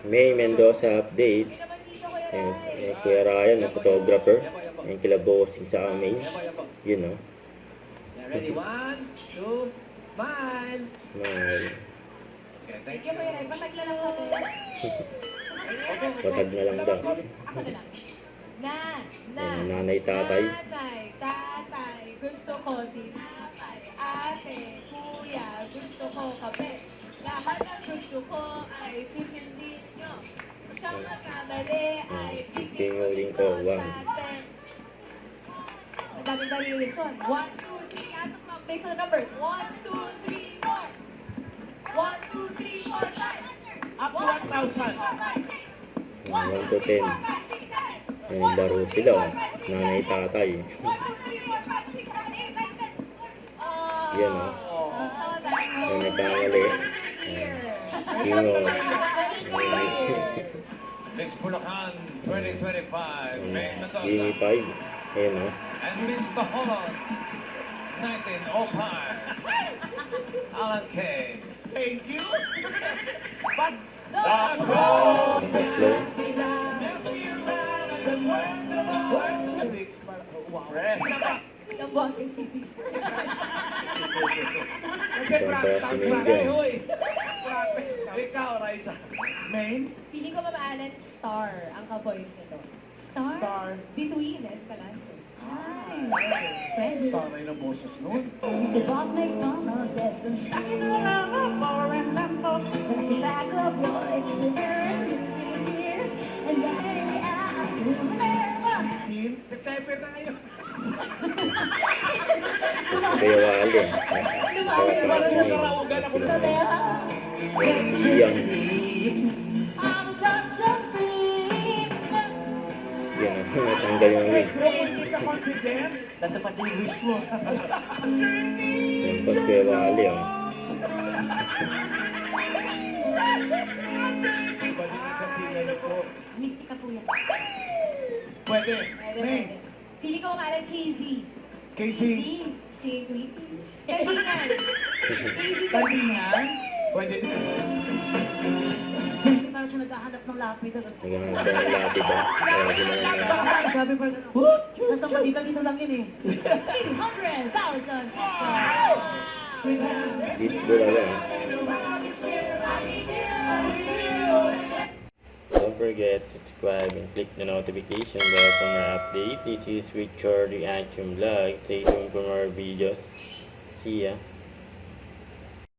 May Mendoza update. Kuya Ryan, ang photographer. Yung kila bossing sa amin. Yun, no? Ready? 1, 2, smile! Smile. Thank you, Kuya Ray. Patag na lang ako. Patag na lang daw. Ako na lang. Nanay, tatay. Nanay, tatay, gusto ko tinapay. Ate, kuya, gusto ko kape. Lahat ng gusto ko ay susundin nyo. Siyang nagkamali ay Pinguling ko, one. Ang daming variation. 1, 2, 3. Anong mga base on the numbers? 1, 2, 3, 4. 1, 2, 3, 4, 5. Up to 1,000. 1 to 10. Ayun, laro sila, oh. Nanay, tatay. Yan, oh. Yung nagkamali. Pinguling. Miss Bulacan 2025, May Mendoza. Gini 5. Ayun, oh. And Miss Bacolod 1905, Alan K. Thank you! But, Ang tatlo. Kabuang City. Kasi practice, hoy! Ikaw, Raisa. Main? Feeling ko mamaalan Star ang ka-voice nito. Star? Star. Between Escalante. Ay, Pwede. taray ng boses nun. The Bob McDonald's distance. I can remember for and remember the back of your existence. And baby, I will never. Team, September na ngayon. Kaya wali. Wala na karawagan ako na. Siyang. I'm just a dream. Yan, oh. Natanggal yung wig. Hindi ka confident. Nasa pati yung wish mo. Yan, pag kaya wali, oh. Iba din ang sabihin ko. Mystica po yan. Pwede. Pwede, Main. pwede. Pili ko mamaalan KZ. Casey. Si Tweety. Kaibigan. KZ Kaibigan. Pwede din. Hindi pa siya naghahanap ng lapid. Naghanap siya ng lapid, ah. Kaya ginawa na. Sabi pa, Nasa malita dito lang yun eh. 300,000 pesos. Dito talaga, ah. Don't forget to subscribe and click the notification bell for more updates. This is Richard Reaction Vlog. Stay tuned for more videos. See ya.